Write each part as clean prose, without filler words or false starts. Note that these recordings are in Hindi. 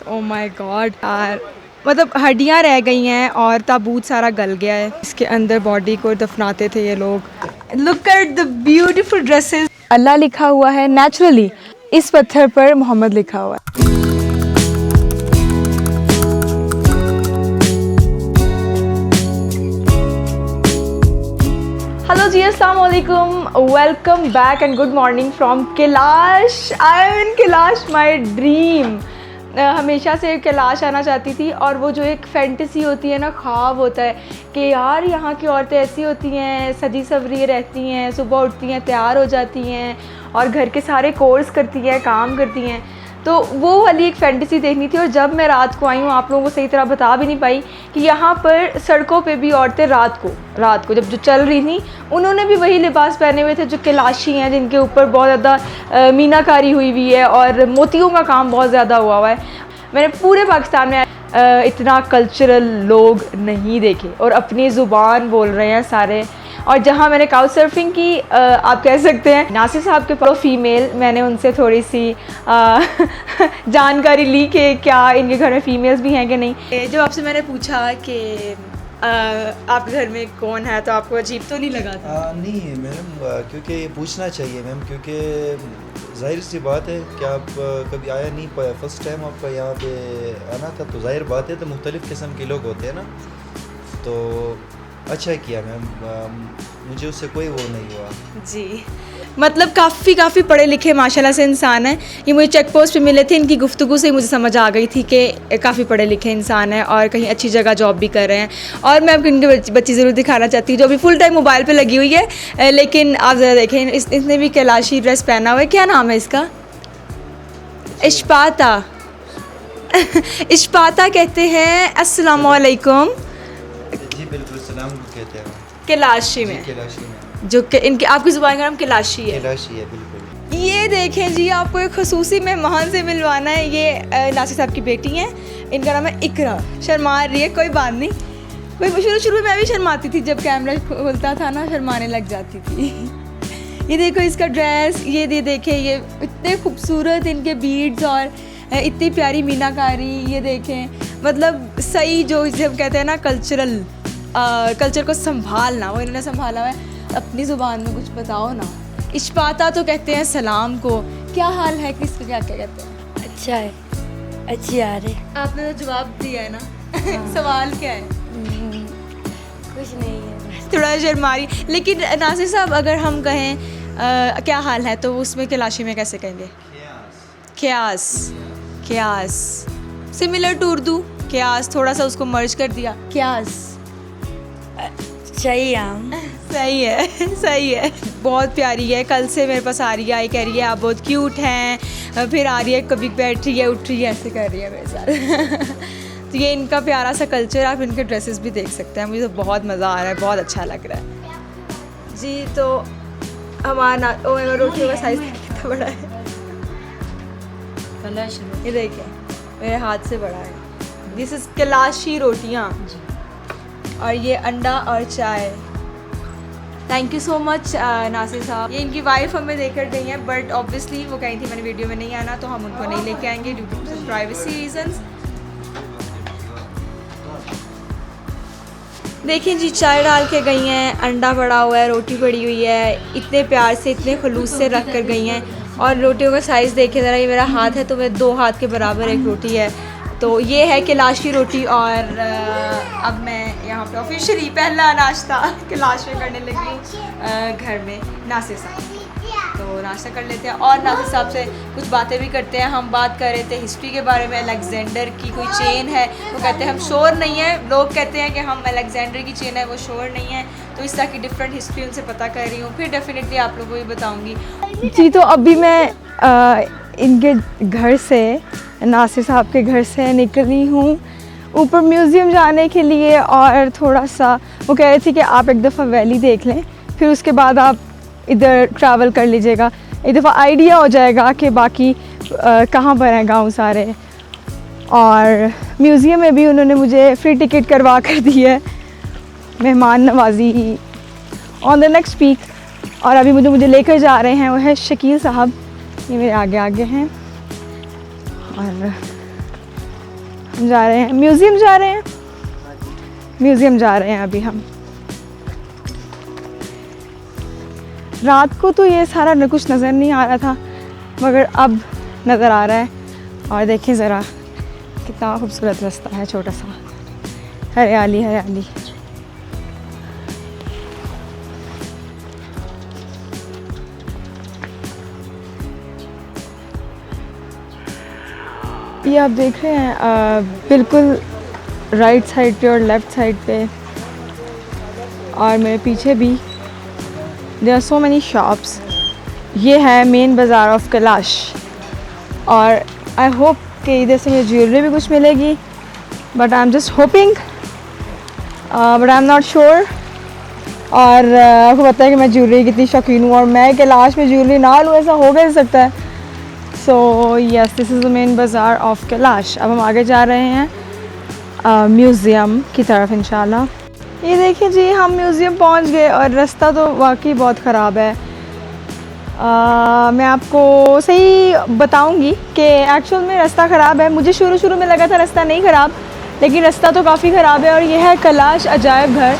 ओ माय गॉड यार, मतलब हड्डियाँ रह गई हैं और ताबूत सारा गल गया है। इसके अंदर बॉडी को दफनाते थे ये लोग। Look at the beautiful dresses. अल्लाह लिखा हुआ है नेचुरली, इस पत्थर पर मोहम्मद लिखा हुआ है। हेलो जी, अस्सलाम वालेकुम, welcome back and good morning from Kailash. I am in Kailash, my dream. हमेशा से कैलाश आना चाहती थी, और वो जो एक फैंटेसी होती है ना, ख्वाब होता है कि यार यहाँ की औरतें ऐसी होती हैं, सजी सवरी रहती हैं, सुबह उठती हैं, तैयार हो जाती हैं और घर के सारे कोर्स करती हैं, काम करती हैं। तो वो वाली एक फैंटेसी देखनी थी। और जब मैं रात को आई हूँ, आप लोगों को सही तरह बता भी नहीं पाई कि यहाँ पर सड़कों पे भी औरतें रात को जब जो चल रही थी, उन्होंने भी वही लिबास पहने हुए थे जो कैलाशी हैं, जिनके ऊपर बहुत ज़्यादा मीनाकारी हुई है और मोतियों का काम बहुत ज़्यादा हुआ है। मैंने पूरे पाकिस्तान में इतना कल्चरल लोग नहीं देखे और अपनी ज़ुबान बोल रहे हैं सारे। और जहाँ मैंने काउच सर्फिंग की, आप कह सकते हैं नासिर साहब के पास फीमेल, मैंने उनसे थोड़ी सी जानकारी ली कि क्या इनके घर में फ़ीमेल्स भी हैं कि नहीं। जब आपसे मैंने पूछा कि आपके घर में कौन है, तो आपको अजीब तो नहीं लगा था? नहीं मैम, क्योंकि ये पूछना चाहिए मैम, क्योंकि जाहिर सी बात है कि आप कभी आया नहीं, फर्स्ट टाइम आपका यहाँ पे आना था, तो जाहिर बात है तो मुख्तलिफ़ किस्म के लोग होते हैं ना। तो अच्छा किया मैम, मुझे उससे कोई वो नहीं हुआ जी। मतलब काफ़ी पढ़े लिखे माशाल्लाह से इंसान हैं। ये मुझे चेक पोस्ट पे मिले थे, इनकी गुफ्तगू से ही मुझे समझ आ गई थी कि काफ़ी पढ़े लिखे इंसान हैं और कहीं अच्छी जगह जॉब भी कर रहे हैं। और मैं आपको इनकी बच्ची ज़रूर दिखाना चाहती हूँ जो अभी फुल टाइम मोबाइल पे लगी हुई है, लेकिन आप ज़रा देखें, इसने भी कैलाशी ड्रेस पहना हुआ है। क्या नाम है इसका? इश्पाता। इश्पाता कहते हैं। अस्सलाम वालेकुम। जी बिल्कुल, सलाम कहते हैं कैलाशी में, जो कि इनके आपकी ज़ुबान का नाम कैलाशी है। कैलाशी है बिल्कुल। ये देखें जी, आपको एक खसूसी मेहमान से मिलवाना है। ये नासिर साहब की बेटी हैं, इनका नाम है इकरा। शर्मा रही है, कोई बात नहीं। कोई शुरू में मैं भी शर्माती थी, जब कैमरा खुलता था ना, शर्माने लग जाती थी। ये देखो इसका ड्रेस, ये देखें, ये इतने खूबसूरत इनके बीड्स और इतनी प्यारी मीनाकारी। ये देखें, मतलब सही जो जब कहते हैं ना कल्चर को संभालना, वो इन्होंने संभाला हुआ है। अपनी ज़ुबान में कुछ बताओ ना। इश्पाता तो कहते हैं सलाम को। क्या हाल है, किसको क्या कहते हैं? अच्छा है, अच्छी आ रही। आपने तो जवाब दिया है ना। हाँ। सवाल क्या है? कुछ नहीं है, थोड़ा शर्मारी। लेकिन नासिर साहब, अगर हम कहें क्या हाल है, तो उसमें कैलाशी में कैसे कहेंगे? ख्यास। ख्यास सिमिलर टू उर्दू ख्यास, थोड़ा सा उसको मर्ज कर दिया, ख्यास। सही है। सही है, सही है। बहुत प्यारी है, कल से मेरे पास आ रही है, आई कह रही है आप बहुत क्यूट हैं, फिर आ रही है, कभी बैठ रही है, उठ रही है, ऐसे कर रही है मेरे साथ। तो ये इनका प्यारा सा कल्चर, आप इनके ड्रेसेस भी देख सकते हैं। मुझे तो बहुत मज़ा आ रहा है, बहुत अच्छा लग रहा है जी। तो हमारा रोटियों का साइज़ कितना बड़ा है, ये देखिए मेरे हाथ से बड़ा है। दिस इज़ कैलाशी रोटियाँ, और ये अंडा और चाय। Thank you so much Nasir sahab. ये इनकी वाइफ हमें देकर गई हैं, बट ऑब्वियसली वो कहीं थी मैंने वीडियो में नहीं आना, तो हम उनको नहीं लेके आएंगे ड्यू टू प्राइवेसी रीजंस। देखिए जी, चाय डाल के गई हैं, अंडा पड़ा हुआ है, रोटी पड़ी हुई है, इतने प्यार से, इतने खलूस से रख कर गई हैं। और रोटियों का साइज़ देखे ज़रा, ये मेरा हाथ है तो मैं 2 हाथ के बराबर एक रोटी है। तो ये है कैलाशी रोटी। और अब मैं यहाँ पे ऑफिशियली पहला नाश्ता कैलाश में करने लगी हूँ घर में नासिर साहब। तो नाश्ता कर लेते हैं और नासिर साहब से कुछ बातें भी करते हैं। हम बात कर रहे थे हिस्ट्री के बारे में, अलेक्जेंडर की कोई चेन है, वो कहते हैं हम श्योर नहीं है, लोग कहते हैं कि हम अलेक्जेंडर की चेन है, वो श्योर नहीं है। तो इस तरह की डिफरेंट हिस्ट्री उनसे पता कर रही हूँ, फिर डेफिनेटली आप लोगों को भी बताऊँगी जी। तो अभी मैं इनके घर से, नासिर साहब के घर से निकली हूँ ऊपर म्यूज़ियम जाने के लिए। और थोड़ा सा वो कह रहे थे कि आप एक दफ़ा वैली देख लें, फिर उसके बाद आप इधर ट्रैवल कर लीजिएगा, एक दफ़ा आइडिया हो जाएगा कि बाकी कहाँ पर हैं गाँव सारे। और म्यूज़ियम में भी उन्होंने मुझे फ्री टिकट करवा कर दी है, मेहमान नवाजी ऑन द नेक्स्ट वीक। और अभी मुझे लेकर जा रहे हैं, वो है शकील साहब, ये मेरे आगे आगे हैं। और हम जा रहे हैं म्यूज़ियम, जा रहे हैं म्यूज़ियम जा रहे हैं अभी हम। रात को तो ये सारा कुछ नज़र नहीं आ रहा था, मगर अब नज़र आ रहा है। और देखें ज़रा कितना खूबसूरत रास्ता है, छोटा सा, हरियाली हरियाली। ये आप देख रहे हैं बिल्कुल राइट साइड पे और लेफ़्ट साइड पे और मेरे पीछे भी there are so many shops. ये है मेन बाज़ार ऑफ कैलाश और आई होप कि इधर से मुझे ज्वेलरी भी कुछ मिलेगी, but I am just hoping, but I am not sure. और आपको पता है कि मैं ज्वेलरी की कितनी शौकीन हूँ और मैं कैलाश में ज्वेलरी ना लूँ ऐसा हो भी सकता है। So yes, this is the main बाज़ार ऑफ कैलाश। अब हम आगे जा रहे हैं म्यूज़ियम की तरफ इंशाल्लाह। ये देखिए जी, हम म्यूज़ियम पहुंच गए और रास्ता तो वाकई बहुत ख़राब है। मैं आपको सही बताऊंगी कि एक्चुअल में रास्ता ख़राब है। मुझे शुरू में लगा था रास्ता नहीं ख़राब, लेकिन रास्ता तो काफ़ी ख़राब है। और ये है कैलाश अजायब घर।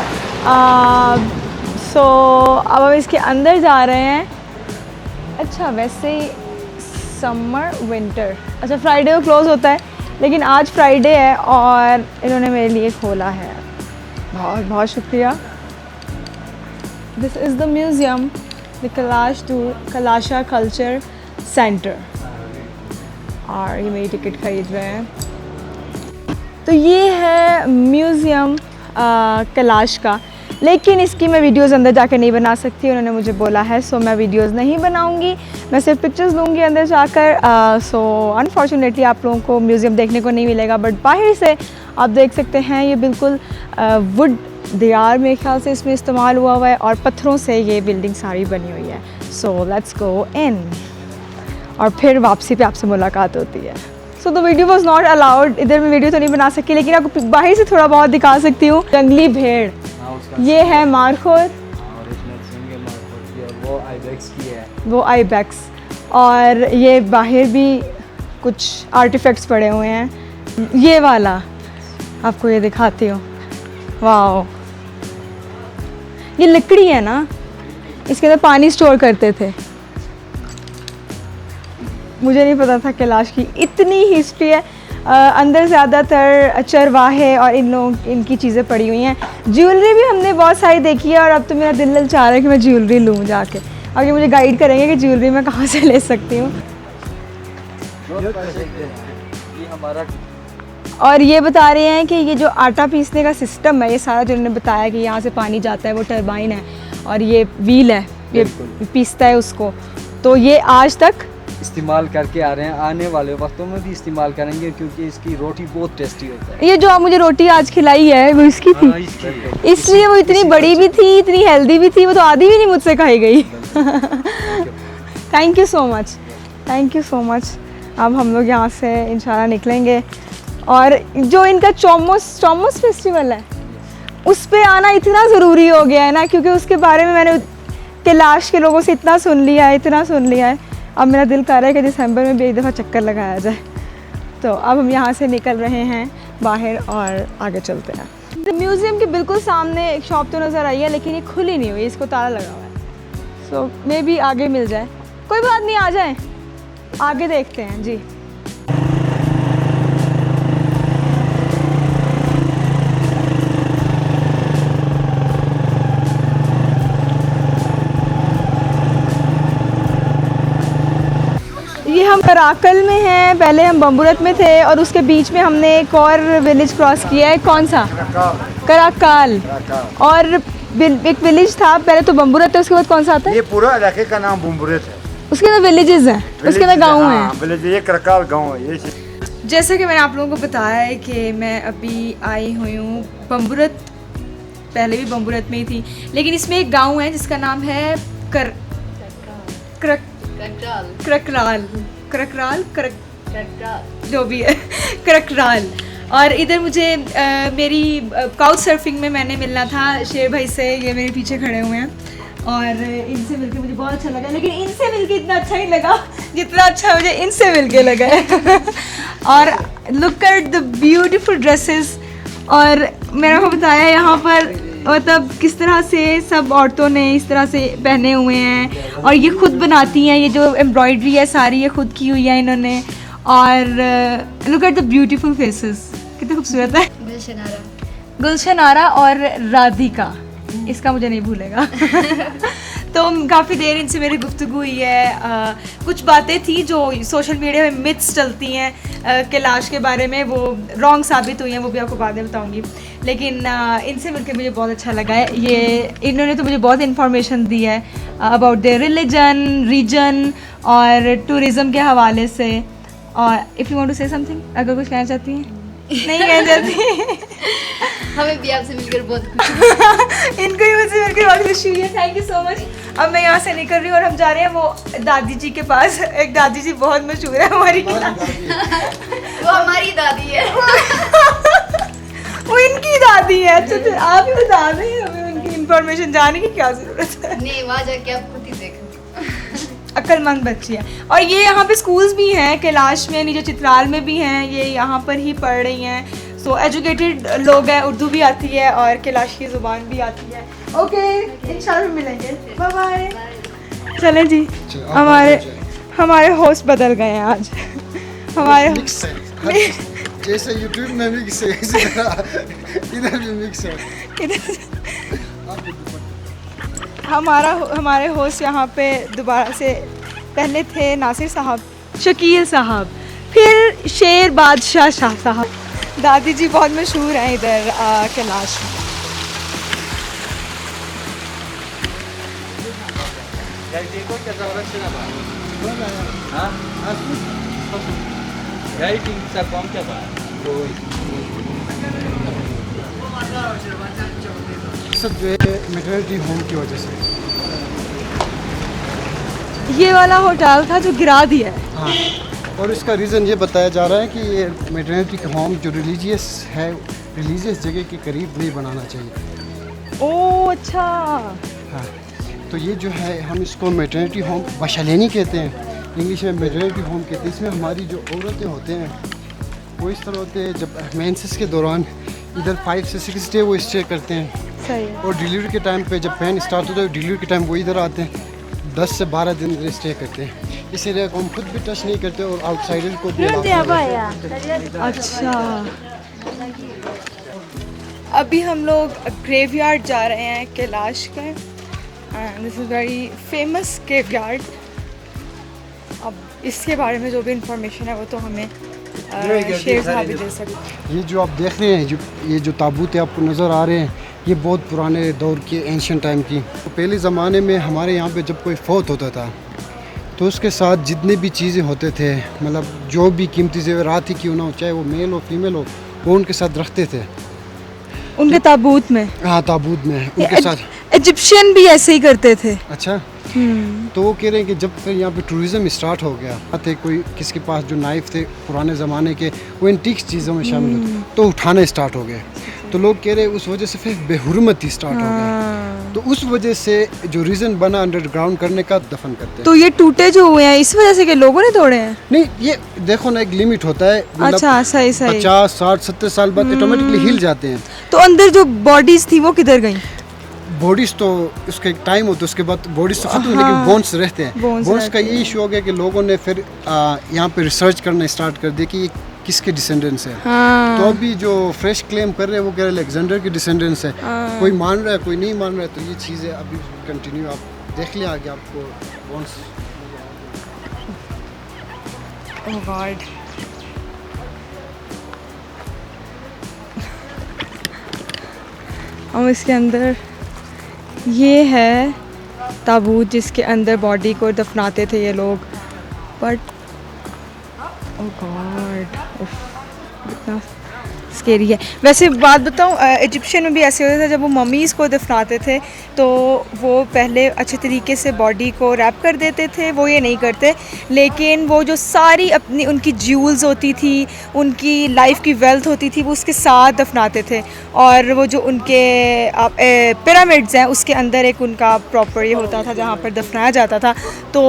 सो अब हम इसके अंदर जा रहे हैं। अच्छा, वैसे समर विंटर, अच्छा फ्राइडे को क्लोज़ होता है, लेकिन आज फ्राइडे है और इन्होंने मेरे लिए खोला है। बहुत बहुत शुक्रिया। This is the museum, the Kailasa culture centre. और ये मेरी टिकट ख़रीद रहे हैं। तो ये है म्यूज़ियम कैलाश का, लेकिन इसकी मैं वीडियोस अंदर जाकर नहीं बना सकती, उन्होंने मुझे बोला है। सो मैं वीडियोस नहीं बनाऊंगी, मैं सिर्फ पिक्चर्स लूँगी अंदर जाकर। सो अनफॉर्चुनेटली आप लोगों को म्यूज़ियम देखने को नहीं मिलेगा, बट बाहर से आप देख सकते हैं। ये बिल्कुल वुड दीवार मेरे ख्याल से इसमें इस्तेमाल हुआ है और पत्थरों से ये बिल्डिंग सारी बनी हुई है। सो लेट्स गो इन और फिर वापसी पे आपसे मुलाकात होती है। So the video was not allowed, इधर मैं वीडियो तो नहीं बना सकती, लेकिन आपको बाहर से थोड़ा बहुत दिखा सकती हूँ। जंगली भेड़, ये है मारखोर, वो आइबेक्स। और ये बाहर भी कुछ आर्टिफैक्ट्स पड़े हुए हैं। ये वाला आपको ये दिखाती हूँ, वाओ, ये लकड़ी है ना, इसके अंदर पानी स्टोर करते थे। मुझे नहीं पता था कैलाश की इतनी हिस्ट्री है। अंदर ज़्यादातर चरवाहे और इनकी चीज़ें पड़ी हुई हैं। ज्वेलरी भी हमने बहुत सारी देखी है और अब तो मेरा दिल ललचा रहा है कि मैं ज्वेलरी लूँ जाके। आगे मुझे गाइड करेंगे कि ज्वेलरी मैं कहाँ से ले सकती हूँ। और ये बता रहे हैं कि ये जो आटा पीसने का सिस्टम है, ये सारा जो उन्होंने बताया कि यहाँ से पानी जाता है, वो टरबाइन है और ये व्हील है, ये पीसता है उसको। तो ये आज तक इस्तेमाल करके आ रहे हैं, आने वाले वक्तों में भी इस्तेमाल करेंगे, क्योंकि इसकी रोटी बहुत टेस्टी होता है। ये जो आप मुझे रोटी आज खिलाई है वो इसकी थी, इसलिए वो इतनी बड़ी भी थी, इतनी हेल्दी भी थी, वो तो आधी भी नहीं मुझसे खाई गई। Thank you so much, thank you so much. अब हम लोग यहाँ से इंशाल्लाह निकलेंगे और जो इनका चौमोस फेस्टिवल है उस पे आना इतना ज़रूरी हो गया है ना, क्योंकि उसके बारे में मैंने कैलाश के लोगों से इतना सुन लिया है। अब मेरा दिल कर रहा है कि दिसंबर में भी एक दफ़ा चक्कर लगाया जाए। तो अब हम यहाँ से निकल रहे हैं बाहर और आगे चलते हैं। म्यूज़ियम के बिल्कुल सामने एक शॉप तो नज़र आई है, लेकिन ये खुली नहीं हुई, इसको ताला लगा हुआ है। सो मे बी आगे मिल जाए, कोई बात नहीं, आ जाए, आगे देखते हैं जी। ये हम कराकल में हैं, पहले हम बम्बूरत में थे और उसके बीच में हमने एक और विलेज क्रॉस किया है। कौन सा? कराकाल। और एक विलेज था, पहले तो बम्बूरत था, उसके बाद कौन सा आता है? ये पूरा इलाके का नाम बम्बूरत है। उसके अंदर विलेजेस हैं, उसके अंदर गाँव हैं। विलेज, ये कराकाल गाँव है। ये जैसे कि मैंने आप लोगों को बताया है कि मैं अभी आई हुई हूँ बम्बूरत, पहले भी बम्बूरत में ही थी, लेकिन इसमें एक गाँव है जिसका नाम है करकराल, जो भी है, करकराल। और इधर मुझे मेरी काउच सर्फिंग में मैंने मिलना था शेर भाई से, ये मेरे पीछे खड़े हुए हैं। और इनसे मिलके मुझे बहुत अच्छा लगा, लेकिन इनसे मिलके इतना अच्छा नहीं लगा जितना अच्छा मुझे इनसे मिलके लगा है। और look at the beautiful dresses. और मैंने आपको बताया यहाँ पर मतलब किस तरह से सब औरतों ने इस तरह से पहने हुए हैं, और ये खुद बनाती हैं, ये जो एम्ब्रॉयडरी है सारी ये खुद की हुई है इन्होंने। और look at the beautiful faces, कितने खूबसूरत है। गुलशन आरा और राधिका, इसका मुझे नहीं भूलेगा। तो काफ़ी देर इनसे मेरी गुफ्तगू हुई है। कुछ बातें थी जो सोशल मीडिया में मिथ्स चलती हैं कैलाश के बारे में, वो रॉन्ग साबित हुई हैं, वो भी आपको बाद में बताऊंगी। लेकिन इनसे मिलकर मुझे बहुत अच्छा लगा है। ये इन्होंने तो मुझे बहुत इन्फॉर्मेशन दी है अबाउट देयर रिलीजन, रीजन और टूरिज़म के हवाले से। और if you want to say something, अगर कुछ कहना चाहती हैं? नहीं कहना चाहती। हमें भी आपसे मिलकर बहुत खुशी इनको ही मुझसे मिलकर बहुत खुशी हुई है। Thank you so much. अब मैं यहाँ से निकल रही हूँ और हम जा रहे हैं वो दादी जी के पास। एक दादी जी बहुत मशहूर है हमारी। वो हमारी दादी है। वो इनकी दादी है। अच्छा तो आप ही बता दें, हमें उनकी इंफॉर्मेशन जानने की क्या ज़रूरत है। नहीं, वहाँ जाके आप खुद ही देखो। अक्लमंद बच्ची है। और ये यहाँ पे स्कूल्स भी हैं कैलाश में, नीचे चित्राल में भी हैं, ये यहाँ पर ही पढ़ रही हैं। सो एजुकेटेड लोग हैं, उर्दू भी आती है और कैलाश की ज़ुबान भी आती है। ओके, इंशाल्लाह मिलेंगे। Bye bye. चलें जी, हमारे होस्ट बदल गए हैं आज। हमारे जैसे यूट्यूब में मिक्स है इसी तरह इधर भी मिक्स है। हमारे होस्ट यहाँ पे दोबारा से पहले थे नासिर साहब, शकील साहब, फिर शेर बादशाह शाह साहब। दादी जी बहुत मशहूर हैं इधर कैलाश में। सब जो है मेटर्निटी होम की वजह से। ये वाला होटल था जो गिरा दिया है। हाँ, और इसका रीज़न ये बताया जा रहा है कि ये मेटर्निटी होम जो रिलीजियस है, रिलीजियस जगह के करीब नहीं बनाना चाहिए। ओह अच्छा। हाँ, तो ये जो है हम इसको मेटर्निटी होम बशालेनी कहते हैं, इंग्लिश में मेटर्निटी होम कहते हैं। इसमें हमारी जो औरतें होते हैं वो इस तरह होते हैं, जब मेंसेस के दौरान इधर 5 से 6 डे वो स्टे करते हैं। सही है। और डिलीवरी के टाइम पे जब पेन स्टार्ट होता है डिलीवरी के टाइम वो इधर आते हैं, 10 से 12 दिन इधर स्टे करते हैं। इस एरिया को हम खुद भी टच नहीं करते और आउटसाइडर को भी allow नहीं करते। अच्छा, अभी हम लोग ग्रेवयार्ड जा रहे हैं कैलाश के। This is very famous graveyard. अब इसके बारे में जो भी इंफॉर्मेशन है वो तो हमें शेर साहब ही दे सकते। ये जो आप देख रहे हैं, ये जो ताबूत आपको नज़र आ रहे हैं, ये बहुत पुराने दौर के एंशियंट टाइम की। तो पहले ज़माने में हमारे यहाँ पे जब कोई फौत होता था तो उसके साथ जितने भी चीज़ें होते थे, मतलब जो भी कीमती ज़ेवरात ही क्यों ना हो, चाहे वो मेल हो फीमेल हो, वो उनके साथ रखते थे उनके ताबूत में। हाँ, ताबूत में उनके साथ। इजिप्शियन भी ऐसे ही करते थे। अच्छा, तो वो कह रहे हैं कि जब फिर यहाँ पे टूरिज़्म स्टार्ट हो गया थे, कोई किसके पास जो नाइफ थे पुराने ज़माने के, वो एंटीक्स चीज़ों में शामिल होते, तो उठाने स्टार्ट हो गए। तो लोग कह रहे हैं उस वजह से फिर बेहुरमती स्टार्ट हो गई। तो उस वजह से जो रीज़न बना अंडरग्राउंड करने का, दफन करते हैं। तो ये टूटे जो हुए हैं इस वजह से कि लोगों ने तोड़े हैं? नहीं, ये देखो ना, एक लिमिट होता है। अच्छा, सही सही। 50, 60, 70 साल बाद ऑटोमेटिकली हिल जाते हैं। तो अंदर जो बॉडीज थी वो किधर गई? बॉडीज तो उसका एक टाइम होता है, उसके बाद बॉडीज तो खत्म, लेकिन बोन्स रहते हैं। बोन्स का ये इशू हो गया कि लोगों ने फिर यहाँ पे रिसर्च करना स्टार्ट कर दिया कि ये किसके डिसेंडेंट्स है। तो अभी जो फ्रेश क्लेम कर रहे हैं वो कह रहे हैं अलेक्जेंडर के डिसेंडेंट्स है। कोई मान रहा है, कोई नहीं मान रहा है। तो ये चीज़ें अभी कंटिन्यू आप देख लिया आगे आपको बोन्स। ओह गॉड, और इसके अंदर ये है ताबूत जिसके अंदर बॉडी को दफनाते थे ये लोग। बट ओह गॉड, इतना स्केरी है। वैसे बात बताऊँ, इजिप्शियन में भी ऐसे होता था, जब वो मम्मीज़ को दफनाते थे तो वो पहले अच्छे तरीके से बॉडी को रैप कर देते थे, वो ये नहीं करते, लेकिन वो जो सारी अपनी उनकी ज्यूल्स होती थी, उनकी लाइफ की वेल्थ होती थी, वो उसके साथ दफनाते थे। और वो जो उनके पिरामिड्स हैं उसके अंदर एक उनका प्रॉपर ये होता था जहाँ पर दफनाया जाता था। तो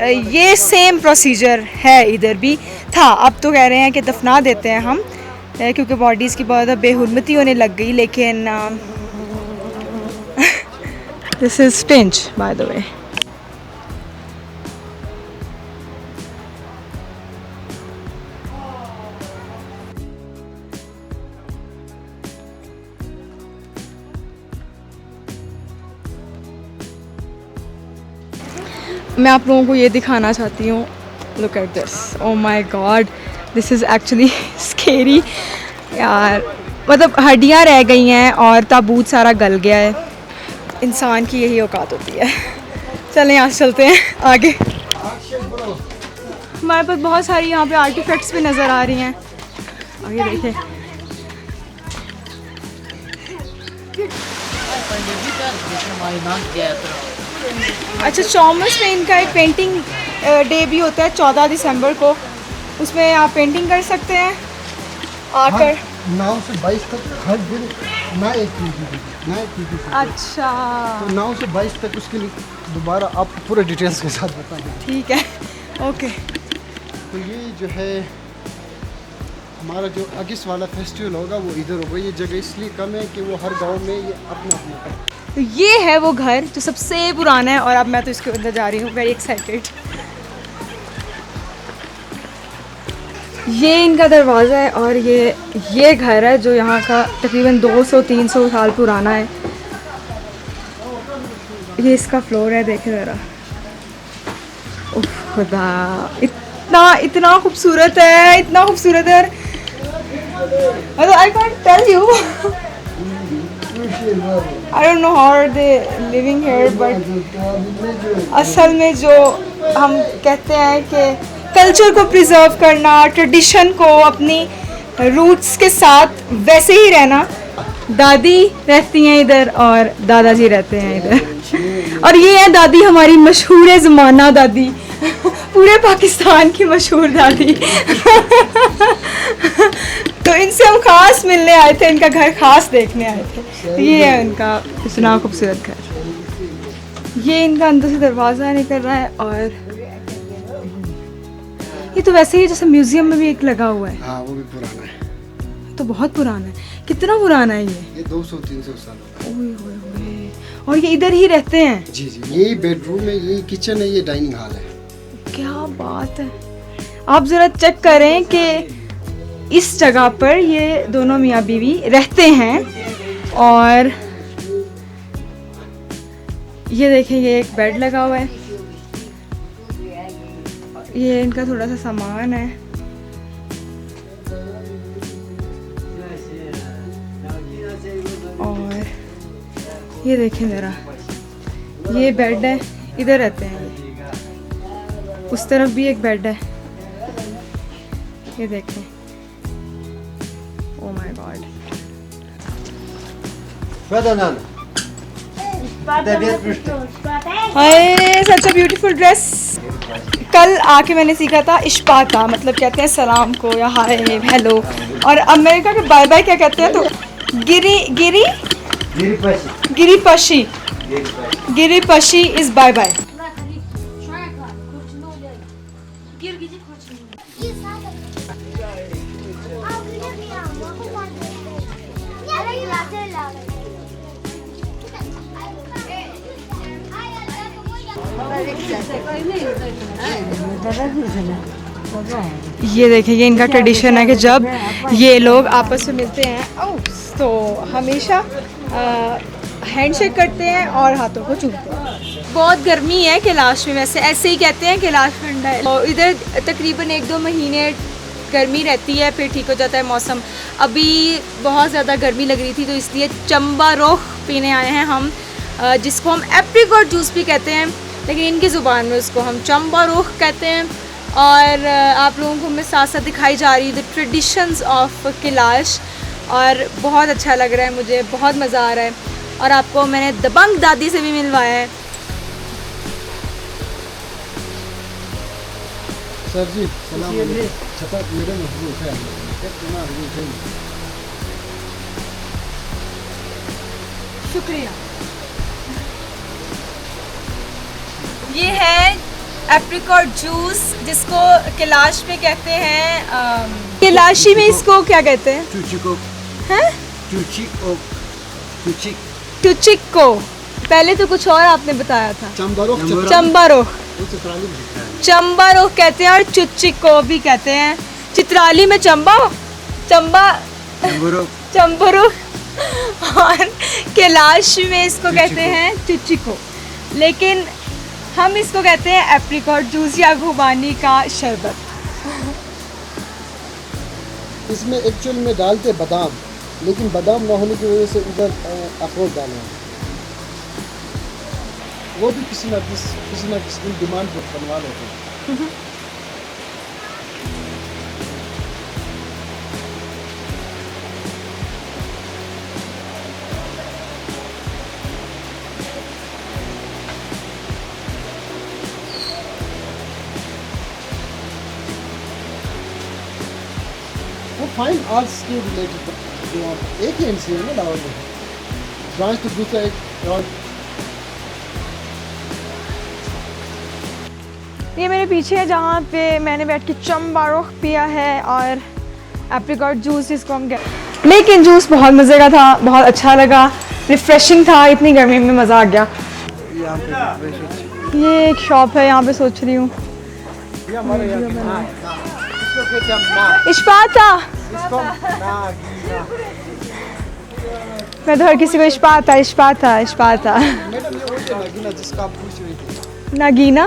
ये सेम प्रोसीजर है इधर भी था। अब तो कह रहे हैं कि दफना देते हैं हम, क्योंकि बॉडीज़ की बहुत ज़्यादा बेहुरमती होने लग गई। लेकिन this is stench by the way. मैं आप लोगों को ये दिखाना चाहती हूँ, look at this, oh my god, this is actually scary यार। मतलब हड्डियाँ रह गई हैं और ताबूत सारा गल गया है। इंसान की यही औकात होती है। चलें यहाँ से चलते हैं आगे। हमारे पास बहुत सारी यहाँ पे आर्टिफैक्ट्स भी नज़र आ रही हैं। आगे देखें, अच्छा चॉमस में इनका एक पेंटिंग डे भी होता है 14 दिसंबर को, उसमें आप पेंटिंग कर सकते हैं आकर। 9 से 22 तक हर दिन नया एक्टिविटी। अच्छा, तो 9 से 22 तक उसके लिए दोबारा आपको पूरे डिटेल्स के साथ बता दें। ठीक है, ओके। तो ये जो है हमारा जो अगस्त वाला फेस्टिवल होगा वो इधर होगा। ये जगह इसलिए कम है कि वो हर गांव में ये अपना अपना। तो ये है वो घर जो सबसे पुराना है और अब मैं तो इसके अंदर जा रही हूँ, वेरी एक्साइटेड। ये इनका दरवाज़ा है और ये घर है जो यहाँ का तकरीबन 200-300 साल पुराना है। ये इसका फ्लोर है, देखें ज़रा, उफ खुदा, इतना खूबसूरत है, इतना खूबसूरत है। मतलब I can't tell you, I don't know how are they living here, but असल में जो हम कहते हैं कि कल्चर को प्रिजर्व करना, ट्रेडिशन को, अपनी रूट्स के साथ वैसे ही रहना। दादी रहती हैं इधर और दादाजी रहते हैं इधर, और ये है दादी हमारी मशहूर ज़माना दादी, पूरे पाकिस्तान की मशहूर दादी। तो इनसे हम खास मिलने आए थे, इनका घर खास देखने आए थे। तो ये है इनका इतना खूबसूरत घर। ये इनका अंदर से दरवाज़ा निकल रहा है और ये तो वैसे ही जैसे म्यूजियम में भी एक लगा हुआ है। हाँ, वो भी पुराना है। तो बहुत पुराना है। कितना पुराना है ये? ये 200-300 साल होगा। ओए होए होए। और ये इधर ही रहते हैं? जी जी, यही बेडरूम है, यही किचन है, ये डाइनिंग हॉल है। क्या बात है। आप ज़रा चेक करें कि इस जगह पर ये दोनों मियाँ बीवी रहते हैं। और ये देखें, ये एक बेड लगा हुआ है, ये इनका थोड़ा सा सामान है। और ये देखें ज़रा, ये बेड है, इधर रहते हैं ये। उस तरफ भी एक बेड है, ये देखें। Oh my God. Hi, such a beautiful dress. कल आके मैंने सीखा था इश्पाता, मतलब कहते हैं सलाम को या हाय हेलो। और अमेरिका के बाय बाय क्या कहते हैं? तो गिरी पशी इज बाय बाय। ये देखें, ये इनका ट्रेडिशन है कि जब ये लोग आपस में मिलते हैं तो हमेशा हैंडशेक करते हैं और हाथों को चूमते हैं। बहुत गर्मी है कैलाश में, वैसे ऐसे ही कहते हैं कैलाश ठंडा है। और इधर तकरीबन 1-2 महीने गर्मी रहती है, फिर ठीक हो जाता है मौसम। अभी बहुत ज़्यादा गर्मी लग रही थी तो इसलिए चंबा रोह पीने आए हैं हम, जिसको हम एप्रिकॉट जूस भी कहते हैं, लेकिन इनकी ज़ुबान में उसको हम चंबा रोह कहते हैं। और आप लोगों को मैं साथ साथ दिखाई जा रही हूँ द ट्रेडिशंस ऑफ कैलाश, और बहुत अच्छा लग रहा है मुझे, बहुत मज़ा आ रहा है। और आपको मैंने दबंग दादी से भी मिलवाया है। सर जी सलाम छपा मेरे मजबूत है शुक्रिया। ये है एप्रिकॉट जूस, जिसको कैलाश में कहते हैं, कैलाशी में इसको क्या कहते हैं? चूचिको हैं? टुचिको। पहले तो कुछ और आपने बताया था। चंबारोख कहते हैं और चुचिको भी कहते हैं। चित्राली में चंबरोख और कैलाश में इसको कहते हैं चुचिको, लेकिन हम इसको कहते हैं एप्रिकॉट जूस या खुबानी का शरबत। इसमें एक्चुअल में डालते बादाम, लेकिन बादाम ना होने की वजह से इधर अखरोट डाले हैं। वो भी किसी ना किसी डिमांड पर बनवा लेते हैं। वो फाइन आर्ट्स के रिलेटेड एक ही एनसीए में लाहौर में ब्रांच, तो दूसरा एक। ये मेरे पीछे है जहाँ पे मैंने बैठ के चंबारोख पिया है और एप्रिकॉट जूस जिसको हम कहते हैं। लेकिन जूस बहुत मज़े का था, बहुत अच्छा लगा, रिफ़्रेशिंग था। इतनी गर्मी में मज़ा आ गया। ये एक शॉप है, यहाँ पे सोच रही हूँ इश्पाता। मैं तो हर किसी को इश्पाता मैडम ये वही है नगीना जिसका आप पूछ रही थी। नगीना।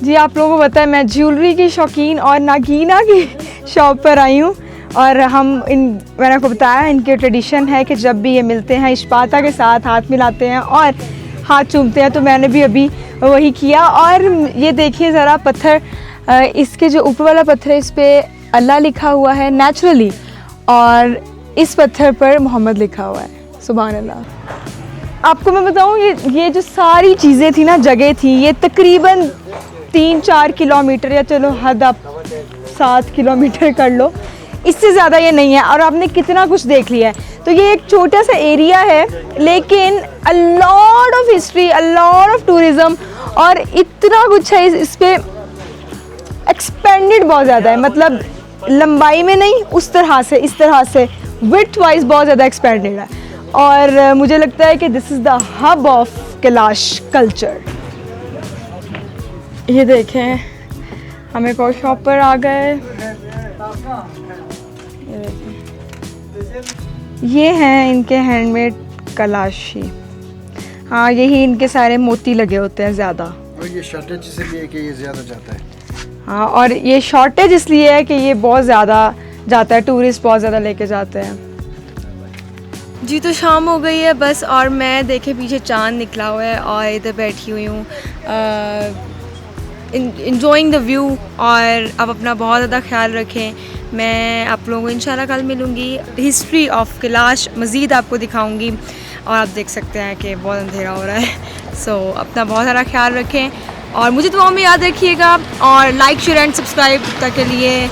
जी आप लोगों को पता है मैं ज्वेलरी की शौकीन और नागीना की शॉप पर आई हूँ, और मैंने आपको बताया इनके ट्रेडिशन है कि जब भी ये मिलते हैं इश्पाता के साथ हाथ मिलाते हैं और हाथ चूमते हैं। तो मैंने भी अभी वही किया। और ये देखिए ज़रा पत्थर, इसके जो ऊपर वाला पत्थर है इस पर अल्लाह लिखा हुआ है नेचुरली, और इस पत्थर पर मोहम्मद लिखा हुआ है। सुभान अल्लाह। आपको मैं बताऊँ ये जो सारी चीज़ें थी ना, जगह थी, ये तकरीबन 3-4 किलोमीटर या चलो हद आप 7 किलोमीटर कर लो, इससे ज़्यादा ये नहीं है। और आपने कितना कुछ देख लिया है। तो ये एक छोटा सा एरिया है, लेकिन a lot of history, a lot of tourism, और इतना कुछ है इस पे एक्सपेंडेड बहुत ज़्यादा है। मतलब लंबाई में नहीं, उस तरह से, इस तरह से विड्थ वाइज बहुत ज़्यादा एक्सपेंडेड है। और मुझे लगता है कि this is the hub of Kailash culture. ये देखें हम एक और शॉप पर आ गए। ये हैं इनके हैंडमेड कलाशी। हाँ, यही इनके सारे मोती लगे होते हैं ज़्यादा। और ये शॉर्टेज इसलिए है कि ये ज़्यादा जाता है। हाँ, और ये शॉर्टेज इसलिए है कि ये बहुत ज़्यादा जाता है, टूरिस्ट बहुत ज़्यादा लेके जाते हैं। जी तो शाम हो गई है बस, और मैं देखे पीछे चांद निकला हुआ है और इधर बैठी हुई हूँ enjoying the व्यू। और अब अपना बहुत ज़्यादा ख्याल रखें। मैं आप लोगों को इंशाल्लाह कल मिलूँगी, हिस्ट्री ऑफ कैलाश मज़ीद आपको दिखाऊँगी। और आप देख सकते हैं कि बहुत अंधेरा हो रहा है। सो अपना बहुत सारा ख्याल रखें और मुझे दुआओं में याद रखिएगा। और लाइक शेयर एंड सब्सक्राइब तक के लिए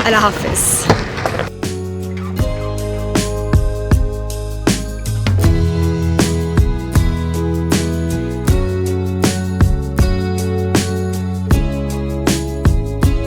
अल्लाह हाफ़िज़।